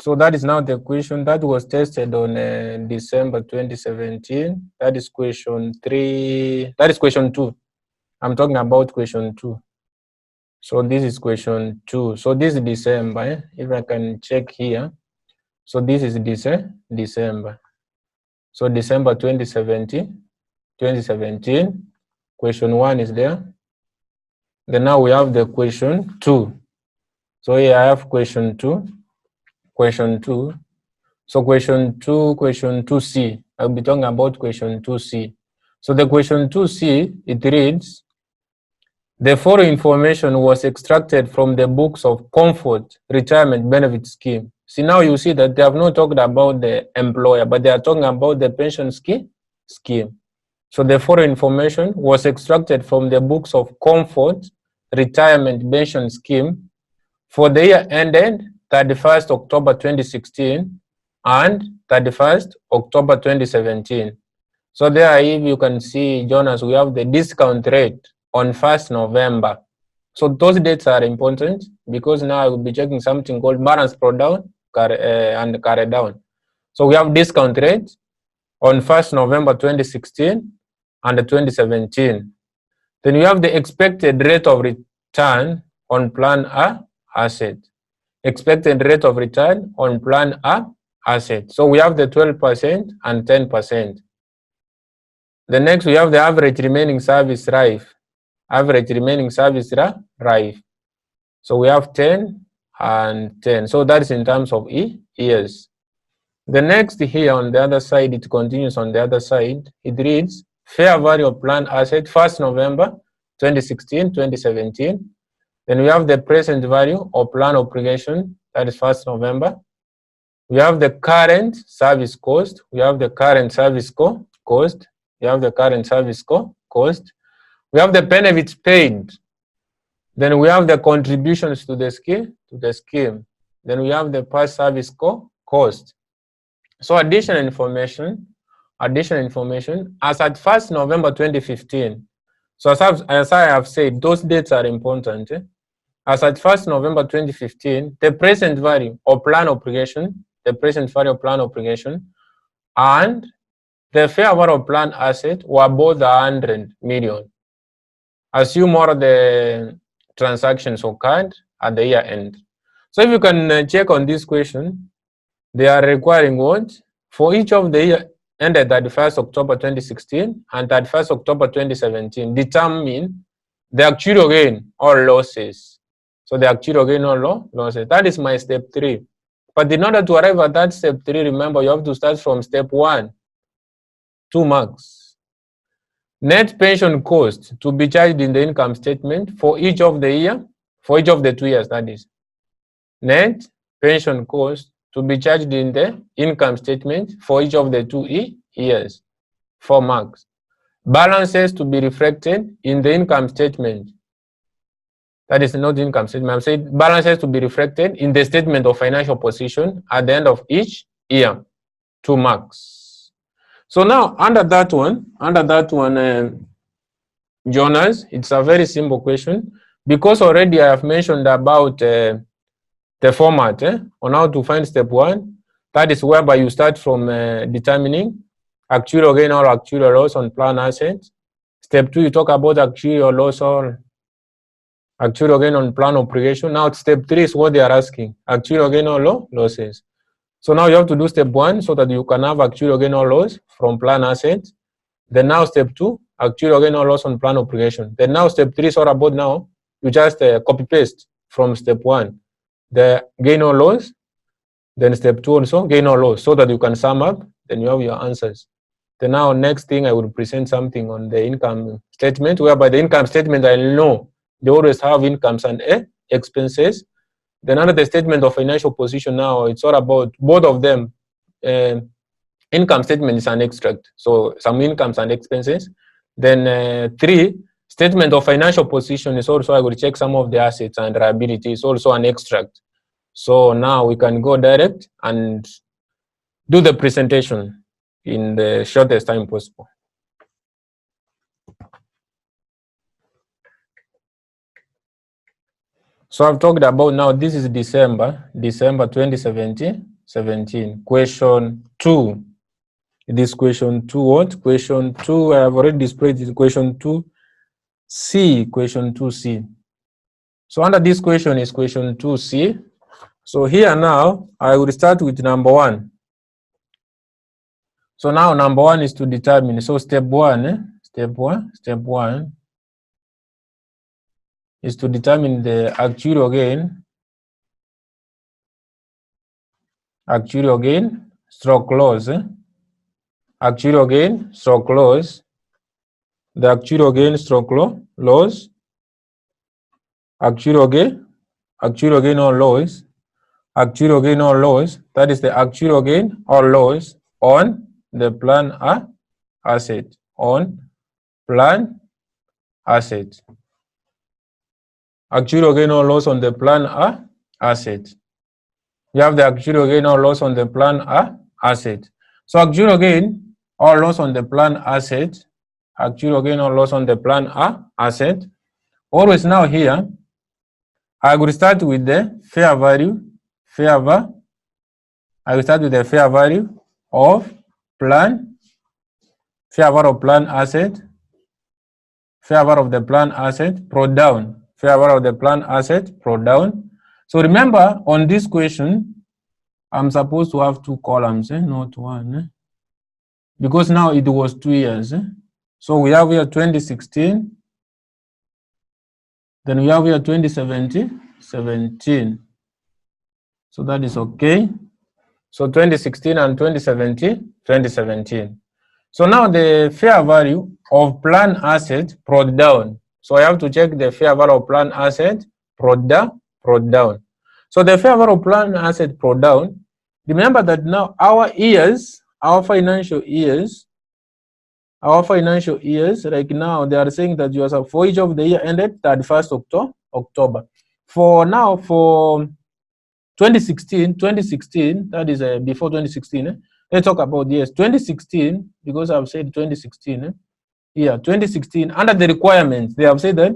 So that is now the question that was tested on December 2017. That is question 3. That is question 2. I'm talking about question 2. So this is question 2. So this is December. If I can check here. So this is December. So December 2017. Question 1 is there. Then now we have the question 2. So here I have question 2. Question 2. So question 2C. I'll be talking about question 2C. So the question 2C, it reads, the following information was extracted from the books of Comfort Retirement Benefit Scheme. See, now you see that they have not talked about the employer, but they are talking about the pension scheme. So the following information was extracted from the books of Comfort Retirement Pension Scheme for the year ended 31st October 2016 and 31st October 2017. So there, if you can see, Jonas, we have the discount rate on 1st November. So those dates are important because now I will be checking something called balance product and carry down. So we have discount rate on 1st November 2016 and 2017. Then we have the expected rate of return on plan A asset. Expected rate of return on plan A asset. So we have the 12% and 10%. The next, we have the average remaining service life. Average remaining service life. So we have 10 and 10. So that is in terms of years. The next here on the other side, it continues on the other side. It reads, fair value of plan asset, 1st November 2016, 2017. Then we have the present value of plan obligation, that is 1st November. We have the current service cost. We have the current service cost. We have the current service cost. We have the benefits paid. Then we have the contributions to the scheme. Then we have the past service cost. So additional information, as at 1st November 2015. So as I have said, those dates are important. As at 1st November 2015, the present value of plan obligation, and the fair value of plan asset were both 100 million. Assume all the transactions occurred at the year end. So if you can check on this question, they are requiring what? For each of the year ended 31st October 2016 and 31st October 2017, determine the actual gain or losses. So the actual gain or losses. That is my step 3. But in order to arrive at that step 3, remember you have to start from step 1. 2 marks. Net pension cost to be charged in the income statement for each of the 2 years, that is. Net pension cost to be charged in the income statement for each of the 2 years, 4 marks. Balances to be reflected in the income statement. That is not the income statement. I'm saying balances to be reflected in the statement of financial position at the end of each year, 2 marks. So now under that one, Jonas, it's a very simple question because already I have mentioned about the format on how to find step 1. That is whereby you start from determining actual gain or actual loss on plan assets. Step 2, you talk about actual loss or actual gain on plan obligation. Now step 3 is what they are asking, actual gain or losses. So now you have to do step 1 so that you can have actual gain or loss from plan assets. Then now step 2, actual gain or loss on plan obligation. Then now step 3 is all about now, you just copy paste from step 1. The gain or loss, then step 2 also, gain or loss, so that you can sum up, then you have your answers. Then now next thing I will present something on the income statement, whereby the income statement I know they always have incomes and expenses. Then under the statement of financial position now, it's all about both of them. Income statement is an extract, so some incomes and expenses. Then 3, statement of financial position is also, I will check some of the assets and liabilities, also an extract. So now we can go direct and do the presentation in the shortest time possible. So I've talked about now, this is December 2017. 2017. Question 2. This question 2 what? Question 2, I have already displayed this question 2C. Question 2C. So under this question is question 2C. So here now, I will start with number 1. So now number 1 is to determine. So step 1, step 1 is to determine the actuarial gain, stroke loss. Actuarial gain, stroke loss. The actuarial gain, stroke loss. Actuarial gain or loss. Actuarial gain or loss. That is the actuarial gain or loss on the plan asset. On plan asset. Actuarial gain or loss on the plan asset. You have the actuarial gain or loss on the plan asset. So actuarial gain or loss on the plan asset. Actuarial gain or loss on the plan asset. Always now here, I will start with the fair value. I will start with the fair value of plan. Fair value of plan asset. Fair value of the plan asset. Pro down. Fair value of the plan asset. Pro down. So remember, on this question, I'm supposed to have 2 columns, not 1. Because now it was 2 years. So we have here 2016. Then we have here 2017. So that is okay. So 2016 and 2017. So now the fair value of plan asset brought down. So I have to check the fair value of plan asset brought down. So the fair value of plan asset brought down. Remember that now our financial years, like now they are saying that you are for each of the year ended 31st October. For now, for 2016, that is before 2016. Let's talk about yes, 2016, because I've said 2016. Yeah, 2016, under the requirements, they have said that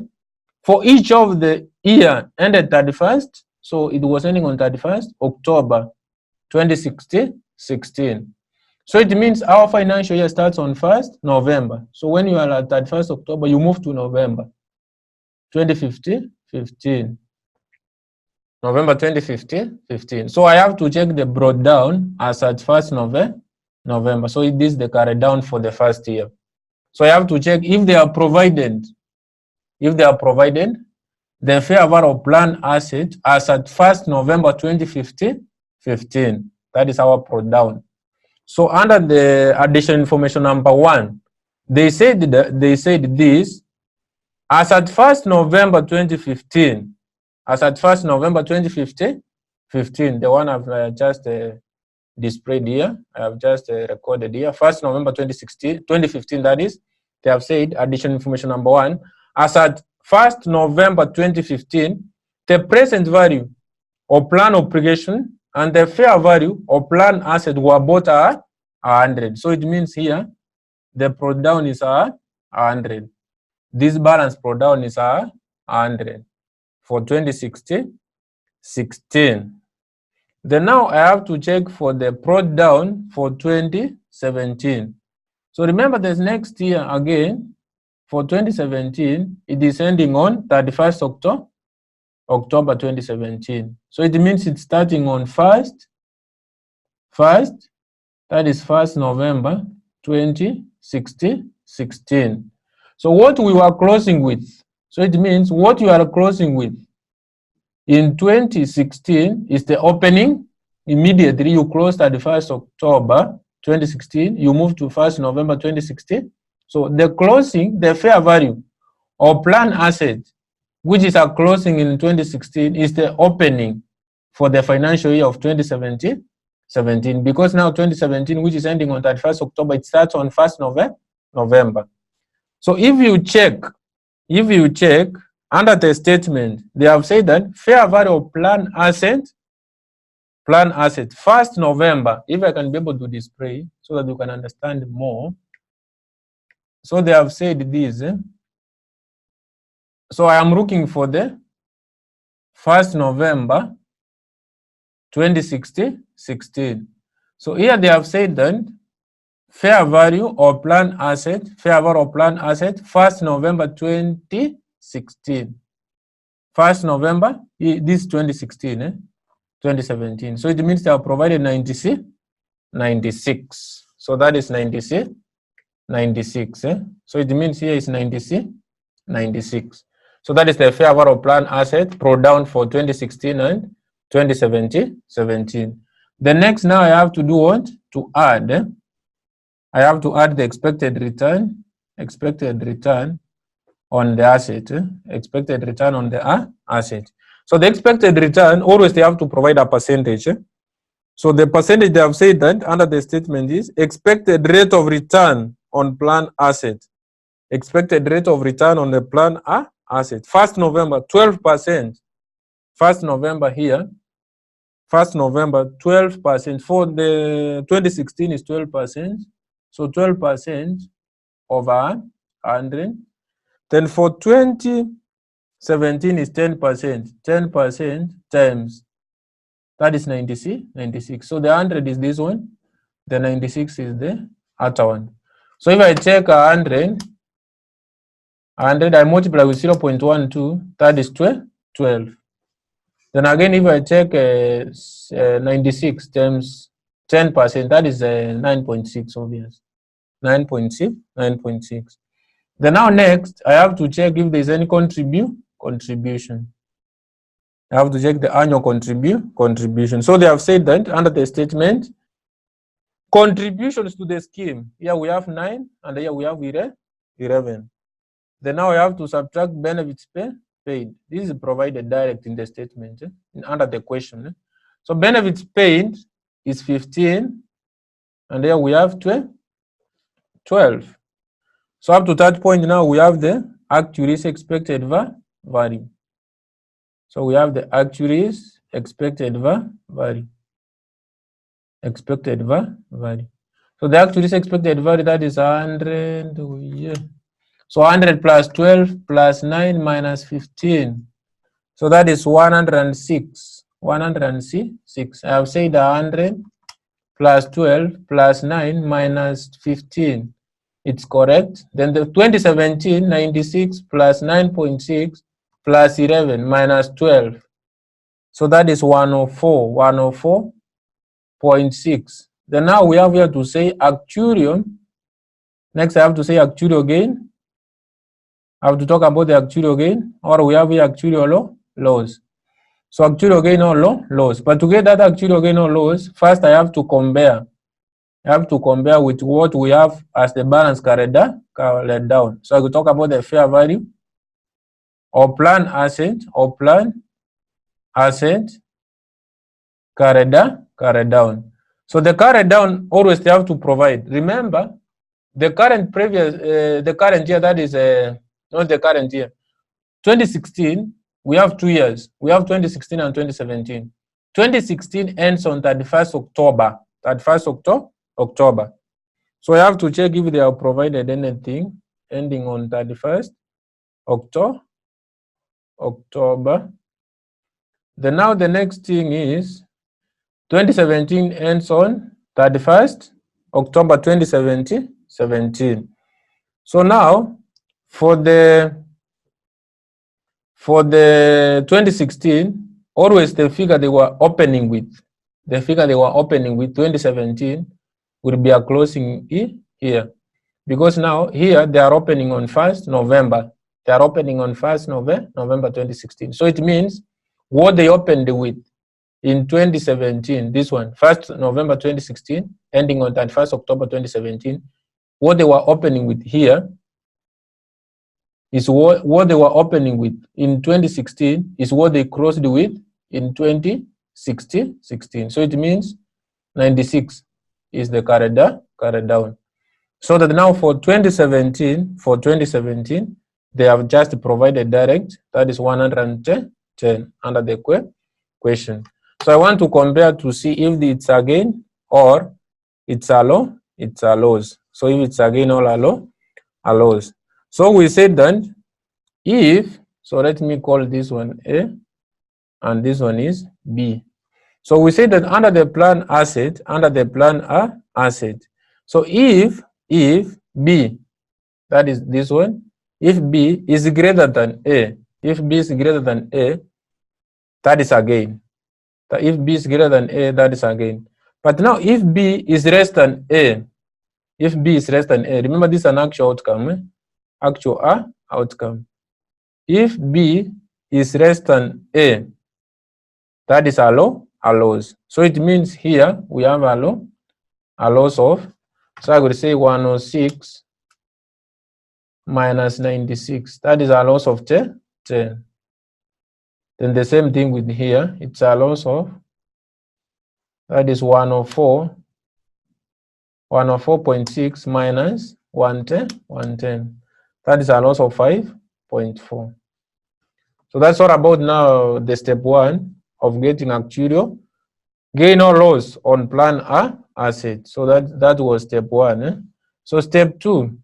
for each of the year ended 31st, so it was ending on 31st October 2016. So it means our financial year starts on 1st November. So when you are at 31st October, you move to November 2015. November 2015. So I have to check the brought down as at 1st November. So it is the carry down for the first year. So I have to check if they are provided. The fair value of plan asset as at 1st November 2015. That is our brought down. So under the additional information number 1, they said this as at 1st November 2015. As at 1st November 2015, the one I've just displayed here, I have just recorded here, 1st November 2015, that is, they have said, additional information number 1, as at 1st November 2015, the present value of plan obligation and the fair value of plan asset were both 100. So it means here, the brought down is 100. This balance brought down is 100. For 2016. Then now I have to check for the brought down for 2017. So remember this next year again, for 2017, it is ending on 31st October 2017. So it means it's starting on first, that is 1st November 2016. So what we were closing with, so it means what you are closing with in 2016 is the opening. Immediately you close 31st October 2016, you move to 1st November 2016. So the closing, the fair value of plan asset, which is a closing in 2016, is the opening for the financial year of 2017. Because now 2017, which is ending on 31st October, it starts on 1st November. So if you check under the statement, they have said that fair value of plan asset, 1st November, if I can be able to display so that you can understand more. So they have said this. So I am looking for the 1st November 2016. So here they have said that fair value or plan asset, 1st November 2016. 1st November, this 2016, 2017. So it means they have provided 96. So that is 96. So it means here is 96. So that is the fair value of plan asset pro down for 2016 and 2017. The next now I have to do what? To add. I have to add the expected return on the asset, expected return on the asset. So the expected return, always they have to provide a percentage. So the percentage they have said that under the statement is expected rate of return on plan asset. Expected rate of return on the plan asset. 1st November, 12%. 1st November here. 1st November, 12%. For the 2016 is 12%. So 12% over 100. Then for 2017 is 10%. 10% times, that is 96. So the 100 is this one. The 96 is the other one. So if I take 100, I multiply with 0.12, that is 12. Then again, if I take 96 times 10%, that is 9.6, obvious. 9.6. Then now next, I have to check if there is any contribution. I have to check the annual contribution. So they have said that under the statement, contributions to the scheme. Here we have 9 and here we have 11. Then now I have to subtract benefits paid. This is provided direct in the statement under the question. So benefits paid is 15 and here we have 12. So up to that point now we have the actuaries expected value. So we have the actuaries expected value. So the actuaries expected value, that is 100. So 100 plus 12 plus 9 minus 15. So that is 106. 106. I have said 100 plus 12 plus 9 minus 15. It's correct. Then the 2017, 96 plus 9.6 plus 11 minus 12. So that is 104. 104.6. Then now we have here to say actuarial. Next I have to say actuarial gain. I have to talk about the actuarial gain, or we have here actuarial loss. So actuarial gain or loss. But to get that actuarial gain or loss, first I have to compare. I have to compare with what we have as the balance carried down. So I will talk about the fair value or plan asset carried down. So the carried down always they have to provide. Remember, the current year, that is not the current year. 2016, we have 2 years. We have 2016 and 2017. 2016 ends on 31st October. 31st October. So I have to check if they have provided anything ending on 31st October. Then now the next thing is 2017 ends on 31st October 2017. So now for the 2016, always the figure they were opening with, 2017 will be a closing here, because now here they are opening on 1st November. They are opening on 1st November 2016. So it means what they opened with in 2017, this one, 1st November 2016, ending on 31st October 2017, what they were opening with here is what they were opening with in 2016 is what they closed with in 2016. So it means 96 is the carried down. So that now for 2017, they have just provided direct, that is 110 under the question. So I want to compare to see if it's a gain or it's a loss. So if it's a gain or a loss. So we said that if, so let me call this one A and this one is B. So we say that under the plan asset, so if B, that is this one, if B is greater than A, that is again. If B is greater than A, that is again. But now if B is less than A, remember this is an actual outcome, outcome. If B is less than A, that is a loss. So it means here we have a loss of, so I would say 106 minus 96. That is a loss of 10. Then the same thing with here, it's a loss of, that is 104.6 minus 110. That is a loss of 5.4. So that's all about now the step 1 of getting actuarial gain or loss on plan asset. So that was step 1. So step 2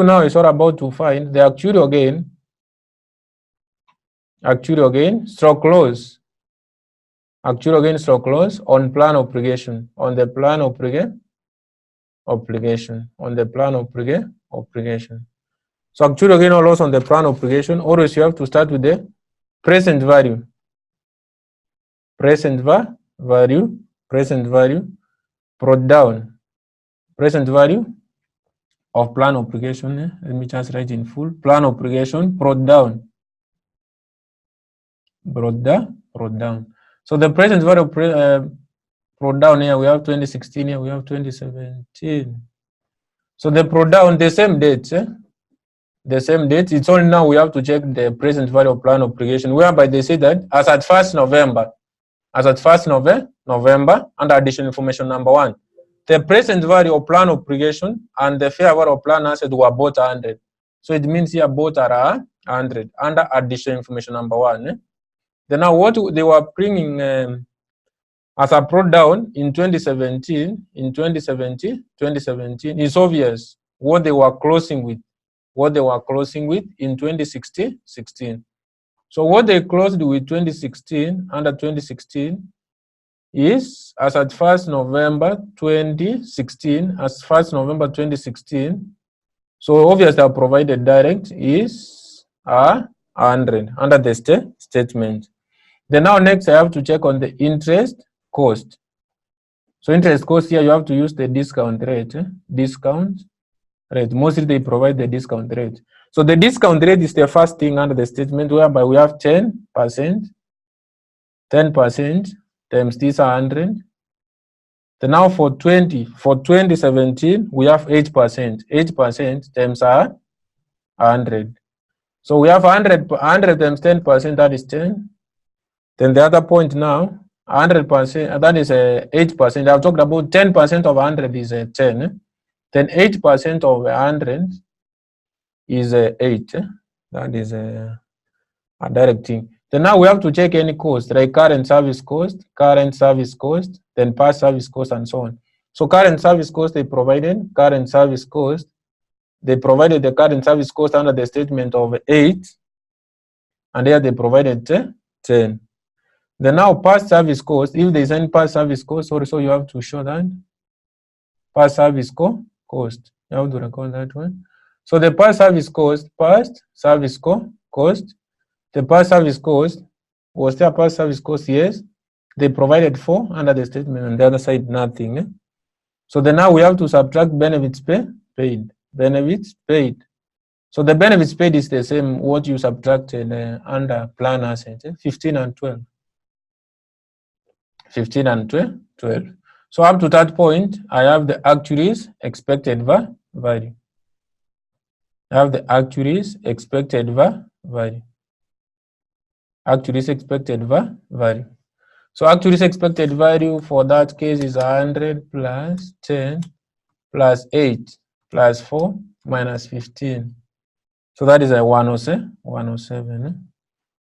now is all about to find the actuarial gain stroke loss. Actuarial gain stroke loss on plan obligation, on the plan obligation. So actuarial gain or loss on the plan obligation, always you have to start with the present value. Present value brought down. Present value of plan obligation. Let me just write in full. Plan obligation brought down. So the present value brought down here, we have 2016, here we have 2017. So the brought down the same dates. It's only now we have to check the present value of plan obligation, whereby they say that as at 1st November, under additional information number 1, the present value of plan obligation and the fair value of plan asset were both 100. So it means here both are 100 under additional information number 1. Then now what they were bringing as a brought down in 2017, is obvious what they were closing with in 2016. So what they closed with 2016, under 2016, is as at 1st November 2016, so obviously provided direct is 100 under the statement. Then now next I have to check on the interest cost. So interest cost here you have to use the discount rate. Mostly they provide the discount rate. So the discount rate is the first thing under the statement, whereby we have 10%. 10% times this 100. Then now for 2017 we have 8%. 8% times 100. So we have 100 times 10%, that is 10. Then the other point now, 100%, that is 8%. I've talked about 10% of 100 is 10. Then 8% of 100 is 8. That is a direct thing. Then now we have to check any cost, like current service cost, then past service cost, and so on. So current service cost, they provided the current service cost under the statement of 8, and here they provided 10. Then now past service cost, if there is any past service cost, also you have to show that past service cost. You have to record that one. So the past service cost, the past service cost, was there past service cost? Yes. They provided 4 under the statement, and the other side nothing. So then now we have to subtract benefits paid. So the benefits paid is the same what you subtracted under plan asset, 15 and 12. 15 and 12. So up to that point, I have the actuaries expected value. I have the actuaries expected value. Actuaries expected value. So actuaries expected value for that case is 100 plus 10 plus 8 plus 4 minus 15. So that is a 107.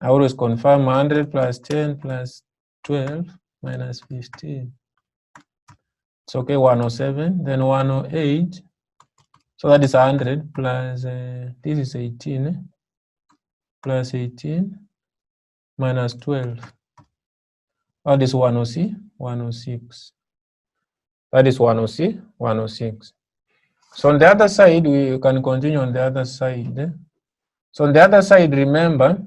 I always confirm 100 plus 10 plus 12 minus 15. It's okay, 107. Then 108. So that is 100 plus, this is 18, plus 18 minus 12. That is 106. That is 106. So on the other side, we can continue on the other side. So on the other side, remember,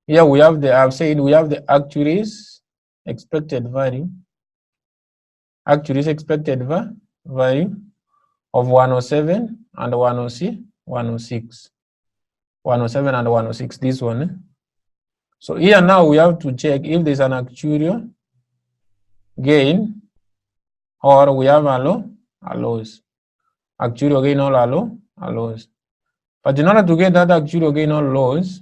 here we have I've said we have the actuaries expected value. Actuaries expected value of 107 and 106. 107 and 106, this one. So here now we have to check if there's an actuarial gain or we have a loss. Actuarial gain or a loss. But in order to get that actuarial gain or loss,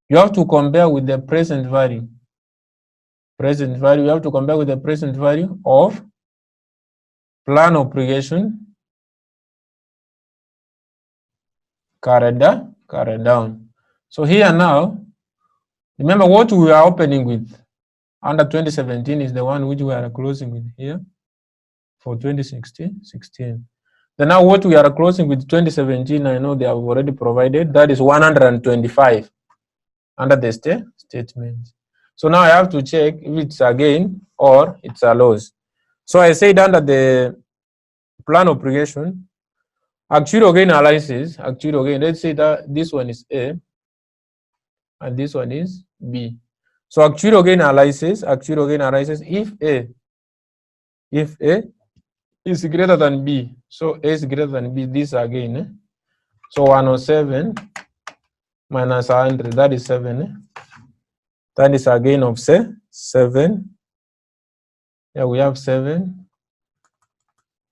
you have to compare with the present value. You have to compare with the present value of plan obligation carried down. So here now, remember what we are opening with under 2017 is the one which we are closing with here for 2016. Then now what we are closing with 2017, I know they have already provided, that is 125 under the statement. So now I have to check if it's a gain or it's a loss. So I said under the plan obligation, actuarial gain analysis, let's say that this one is A and this one is B. So actuarial gain analysis, if A is greater than B, so A is greater than B, this again. So 107 minus 100, that is 7. That is a gain of 7. Yeah, we have 7.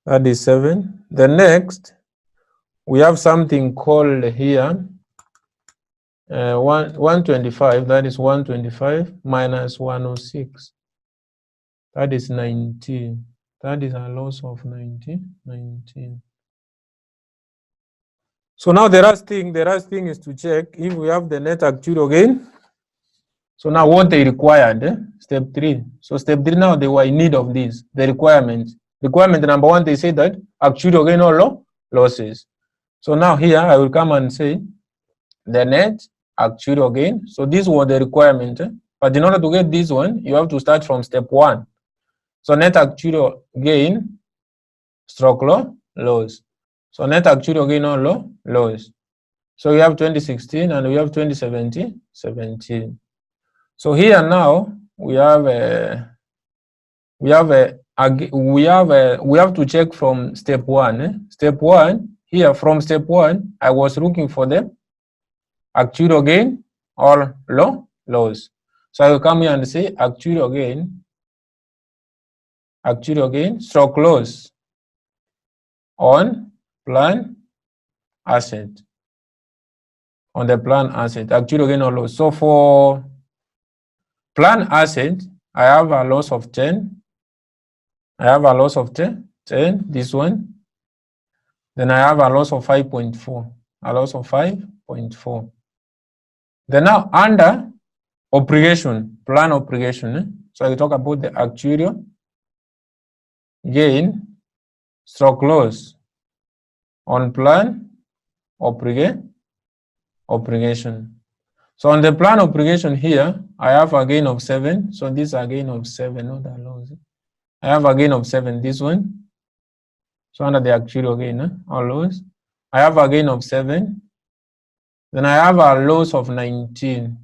That is 7. The next, we have something called here 125. That is 125 minus 106. That is 19. That is a loss of 19. So now the last thing is to check if we have the net actuarial gain. So now what they required, step 3. So step 3 now they were in need of this, the requirement. Requirement number 1, they say that actuarial gain or losses. So now here I will come and say the net actuarial gain. So this was the requirement. But in order to get this one, you have to start from step 1. So net actuarial gain stroke loss. So net actuarial gain or loss. So we have 2016 and we have 2017. So here now we have to check from step 1. Step 1 here, from step 1, I was looking for the actuarial gain or loss. So I will come here and say actuarial gain stroke loss on plan asset. On the plan asset, actuarial gain or loss. So for plan asset, I have a loss of 10. This one. Then I have a loss of 5.4. Then now under plan obligation. So I talk about the actuarial gain stroke loss on plan obligation. So on the plan obligation here, I have a gain of 7. So this is a gain of 7, not a loss. I have a gain of 7, this one. So under the actuarial gain or loss, I have a gain of 7. Then I have a loss of 19.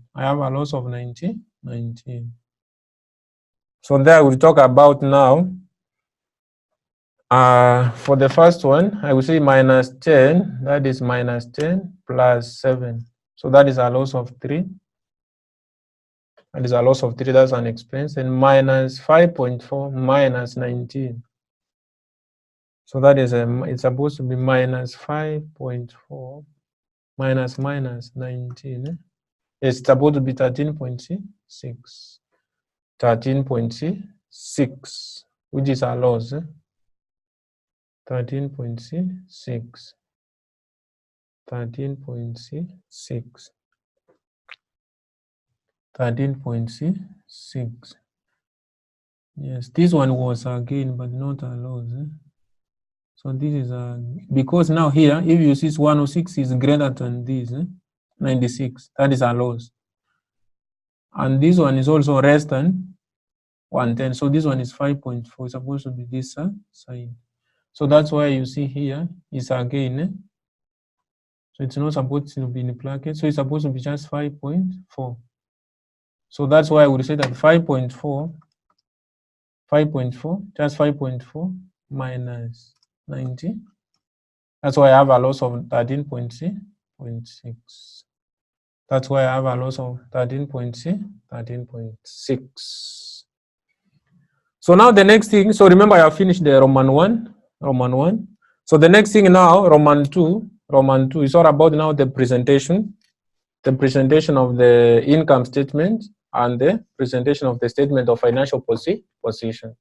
So there we'll talk about now. For the first one, I will say minus 10. That is minus 10 plus 7. So that is a loss of 3. That's an expense. And minus 5.4 minus 19. So that is it's supposed to be minus 5.4 minus 19. It's supposed to be 13.6. 13.6, which is a loss. 13.6. 13.6. Yes, this one was a gain, but not a loss. So this is a, because now here, if you see 106 is greater than this, 96. That is a loss. And this one is also less than 110. So this one is 5.4. It's supposed to be this side. So that's why you see here is again. So it's not supposed to be in bracket. So it's supposed to be just 5.4. So that's why I would say that 5.4, just 5.4 minus 90. That's why I have a loss of 13.6. That's why I have a loss of 13.6. So now the next thing, so remember I have finished the Roman 1. So the next thing now, Roman 2 is all about now the presentation of the income statement and the presentation of the statement of financial position.